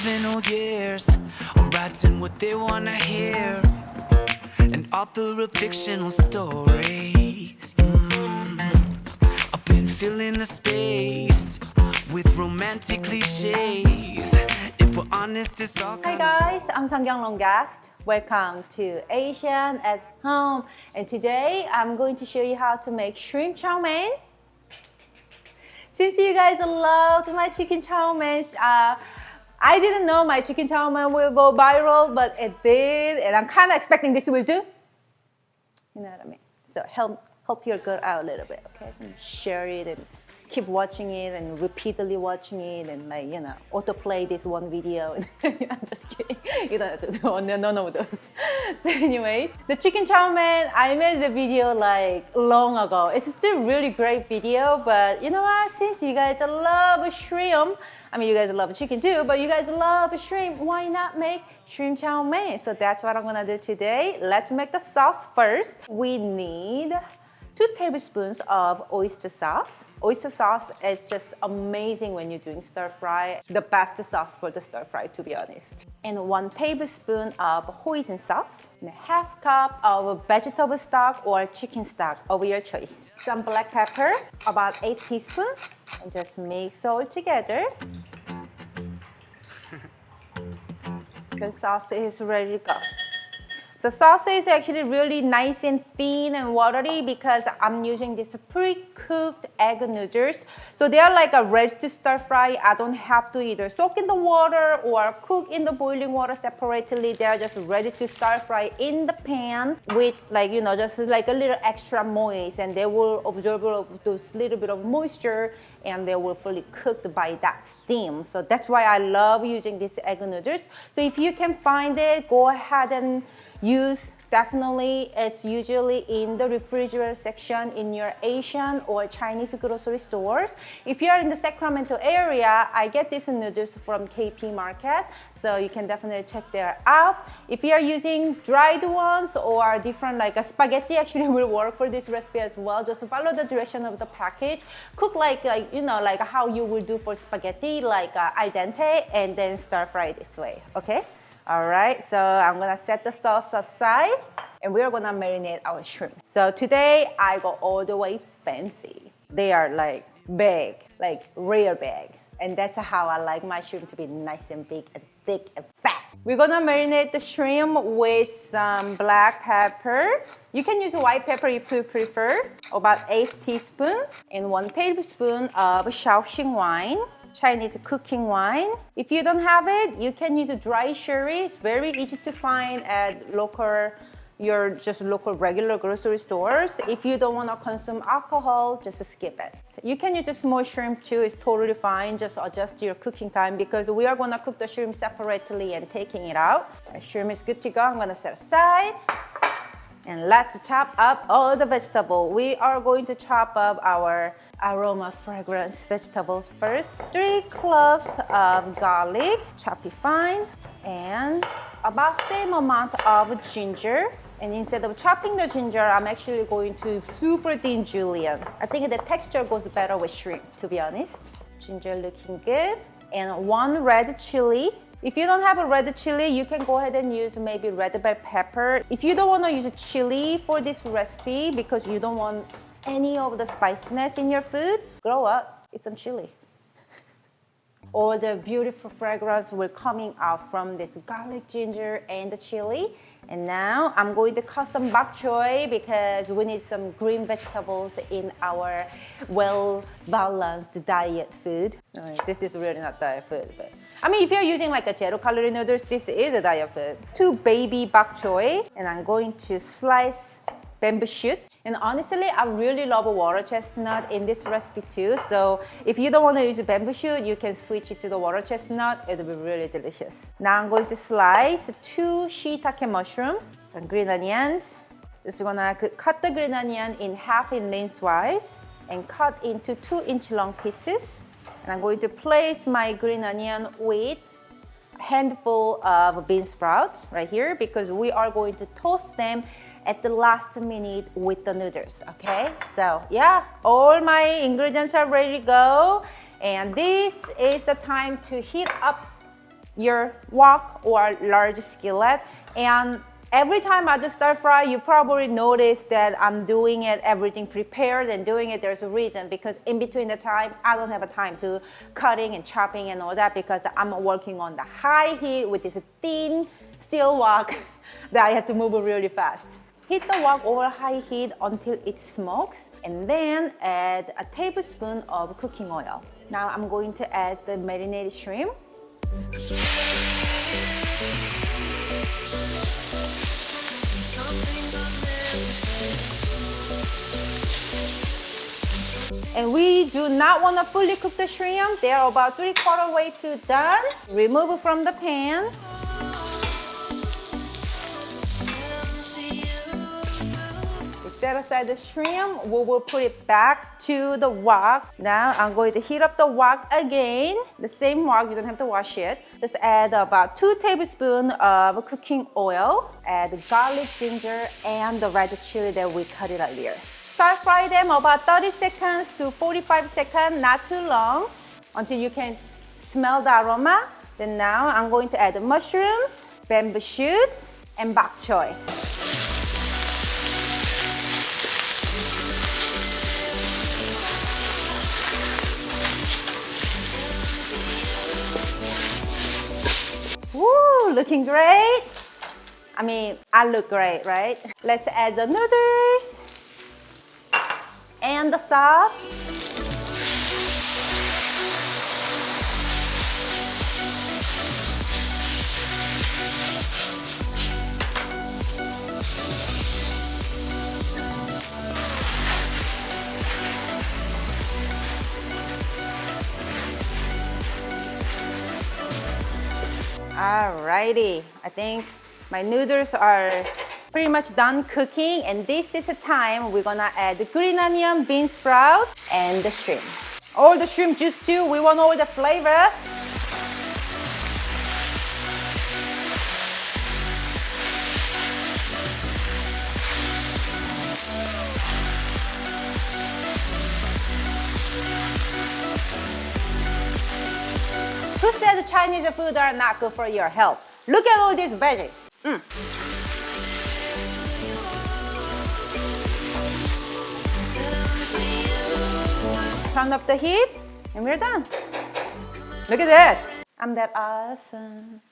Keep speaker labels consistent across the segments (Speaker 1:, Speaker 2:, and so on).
Speaker 1: living all years, or writing what they wanna hear, an author of fictional stories. I've been filling the space with romantic cliches. If we're honest, it's all
Speaker 2: Hi guys, I'm Seonkyoung guest. Welcome to Asian at Home. And today I'm going to show you how to make shrimp chow mein. Since you guys loved my chicken chow mein, I didn't know my chicken chow mein will go viral, but it did, and I'm kind of expecting this will do. You know what I mean? So help your girl out a little bit, okay? So share it and keep watching it and repeatedly watching it and autoplay this one video. I'm just kidding. You don't have to do none of those. So anyways, the chicken chow mein, I made the video like long ago. It's still really great video, but you know what? Since you guys love shrimp, I mean you guys love chicken too, but you guys love shrimp, why not make shrimp chow mein? So that's what I'm gonna do today. Let's make the sauce first. We need 2 tablespoons of oyster sauce. Oyster sauce is just amazing when you're doing stir fry. The best sauce for the stir fry, to be honest. And 1 tablespoon of hoisin sauce. And 1/2 cup of vegetable stock or chicken stock of your choice. Some black pepper, about 8 teaspoons. And just mix all together. The sauce is ready to go. So sauce is actually really nice and thin and watery because I'm using this pre-cooked egg noodles. So they are like a ready to stir fry. I don't have to either soak in the water or cook in the boiling water separately. They are just ready to stir fry in the pan with just like a little extra moist, and they will absorb those little bit of moisture and they will fully cooked by that steam. So that's why I love using these egg noodles. So if you can find it, go ahead and use. Definitely, it's usually in the refrigerator section in your Asian or Chinese grocery stores. If you are in the Sacramento area, I get these noodles from KP Market, so you can definitely check there out. If you are using dried ones or different like a spaghetti, actually will work for this recipe as well. Just follow the direction of the package. Cook like how you would do for spaghetti, like al dente, and then stir fry this way. Okay. All right, so I'm gonna set the sauce aside and we're gonna marinate our shrimp. So today I go all the way fancy. They are like big, like real big. And that's how I like my shrimp to be nice and big and thick and fat. We're gonna marinate the shrimp with some black pepper. You can use white pepper if you prefer, about 8 teaspoons, and 1 tablespoon of Shaoxing wine. Chinese cooking wine. If you don't have it, you can use a dry sherry. It's very easy to find at your local regular grocery stores. If you don't want to consume alcohol, just skip it. You can use a small shrimp too. It's totally fine. Just adjust your cooking time because we are going to cook the shrimp separately and taking it out. The shrimp is good to go. I'm going to set aside. And let's chop up all the vegetables. We are going to chop up our aroma fragrance vegetables first. 3 cloves of garlic, chop it fine, and about same amount of ginger. And instead of chopping the ginger, I'm actually going to super thin julienne. I think the texture goes better with shrimp, to be honest. Ginger looking good. And 1 red chili. If you don't have a red chili, you can go ahead and use maybe red bell pepper. If you don't want to use a chili for this recipe because you don't want any of the spiciness in your food, grow up, eat some chili. All the beautiful fragrance will coming out from this garlic, ginger, and the chili. And now I'm going to cut some bok choy because we need some green vegetables in our well-balanced diet food. This is really not diet food, but I mean, if you're using like a 0-calorie noodles, this is a diet food. 2 baby bok choy, and I'm going to slice bamboo shoot. And honestly, I really love water chestnut in this recipe too. So if you don't want to use a bamboo shoot, you can switch it to the water chestnut. It'll be really delicious. Now I'm going to slice 2 shiitake mushrooms, some green onions. Just gonna cut the green onion in half in lengthwise and cut into 2-inch long pieces. And I'm going to place my green onion with a handful of bean sprouts right here because we are going to toast them at the last minute with the noodles, okay? So yeah, all my ingredients are ready to go. And this is the time to heat up your wok or large skillet. And every time I do stir fry, you probably notice that I'm doing it, everything prepared and doing it. There's a reason, because in between the time, I don't have a time to cutting and chopping and all that, because I'm working on the high heat with this thin steel wok that I have to move really fast. Heat the wok over high heat until it smokes, and then add a tablespoon of cooking oil. Now I'm going to add the marinated shrimp. And we do not want to fully cook the shrimp. They're about 3/4 way to done. Remove it from the pan. Set aside the shrimp. We will put it back to the wok. Now I'm going to heat up the wok again. The same wok, you don't have to wash it. Just add about 2 tablespoons of cooking oil. Add garlic, ginger, and the red chili that we cut it earlier. Start fry them about 30 seconds to 45 seconds, not too long, until you can smell the aroma. Then now I'm going to add the mushrooms, bamboo shoots, and bok choy. Woo, looking great. I mean, I look great, right? Let's add the noodles and the sauce. Alrighty, I think my noodles are pretty much done cooking, and this is the time we're gonna add the green onion, bean sprout, and the shrimp. All the shrimp juice too, we want all the flavor. Who said the Chinese food are not good for your health? Look at all these veggies. Turn up the heat, and we're done. Look at that. I'm that awesome.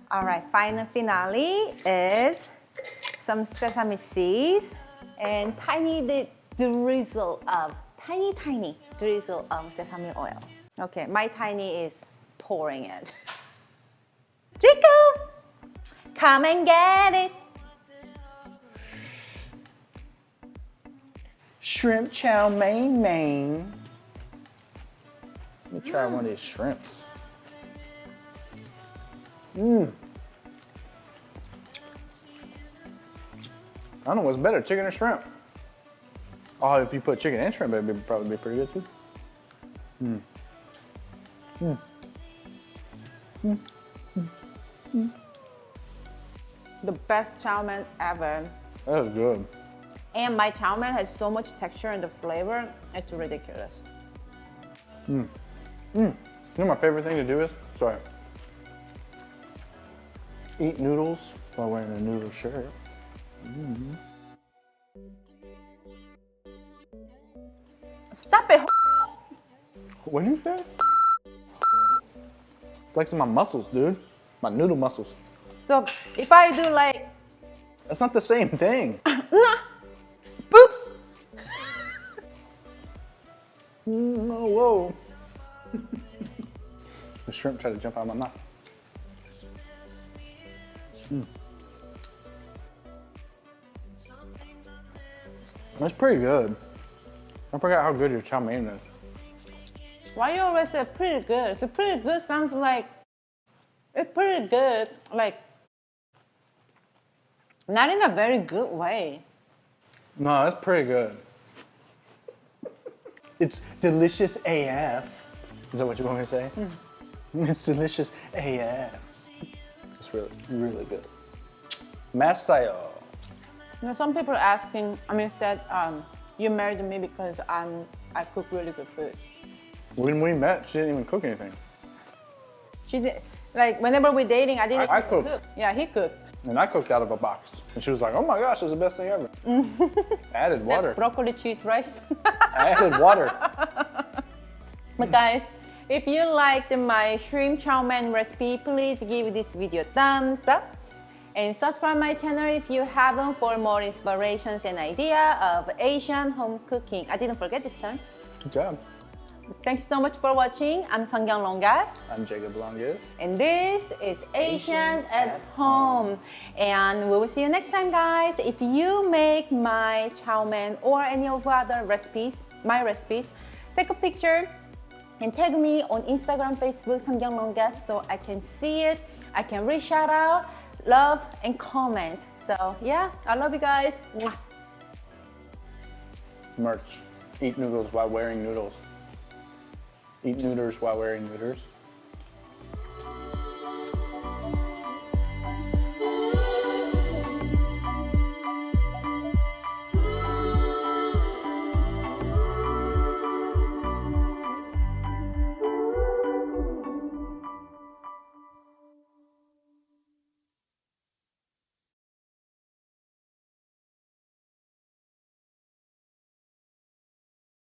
Speaker 2: All right, final finale is some sesame seeds and tiny drizzle of tiny drizzle of sesame oil. Okay, my tiny is pouring it. Chico, come and get it.
Speaker 3: Shrimp chow mein. Let me try one of these shrimps. I don't know what's better, chicken or shrimp. Oh, if you put chicken and shrimp, it'd probably be pretty good too.
Speaker 2: The best chow mein ever.
Speaker 3: That was good.
Speaker 2: And my chow mein has so much texture and the flavor, it's ridiculous.
Speaker 3: You know what my favorite thing to do is? Sorry. Eat noodles while wearing a noodle shirt.
Speaker 2: Stop it.
Speaker 3: What'd you say? Flexing my muscles, dude. My noodle muscles.
Speaker 2: So if I do like,
Speaker 3: That's not the same thing.
Speaker 2: oops.
Speaker 3: Oh, whoa. The shrimp tried to jump out of my mouth. That's pretty good. I forgot how good your chow mein is.
Speaker 2: Why you always say pretty good? So pretty good sounds like, it's pretty good, like, not in a very good way.
Speaker 3: No, that's pretty good. It's delicious AF. Is that what you want me to say? It's delicious AF. It's really, really good. Masayo.
Speaker 2: You know, some people are asking, said, you married me because I cook really good food.
Speaker 3: When we met, she didn't even cook anything.
Speaker 2: She did, like whenever we're dating, I didn't
Speaker 3: I
Speaker 2: even
Speaker 3: cook.
Speaker 2: cook. Yeah, he cooked.
Speaker 3: And I cooked out of a box. And she was like, oh my gosh, it's the best thing ever. I added water.
Speaker 2: That broccoli cheese rice.
Speaker 3: I added water.
Speaker 2: But guys, if you liked my shrimp chow mein recipe, please give this video a thumbs up. And subscribe my channel if you haven't for more inspirations and idea of Asian home cooking. I didn't forget this time.
Speaker 3: Good job.
Speaker 2: Thanks so much for watching. I'm Seonkyoung Longas.
Speaker 3: I'm Jacob Longas.
Speaker 2: And this is Asian at Home. And we will see you next time, guys. If you make my chow mein or any of other recipes, my recipes, take a picture and tag me on Instagram, Facebook, Seonkyoung Longas, so I can see it. I can read shout out, love, and comment. So yeah, I love you guys. Mwah.
Speaker 3: Merch. Eat noodles while wearing noodles. Eat noodles while wearing noodles.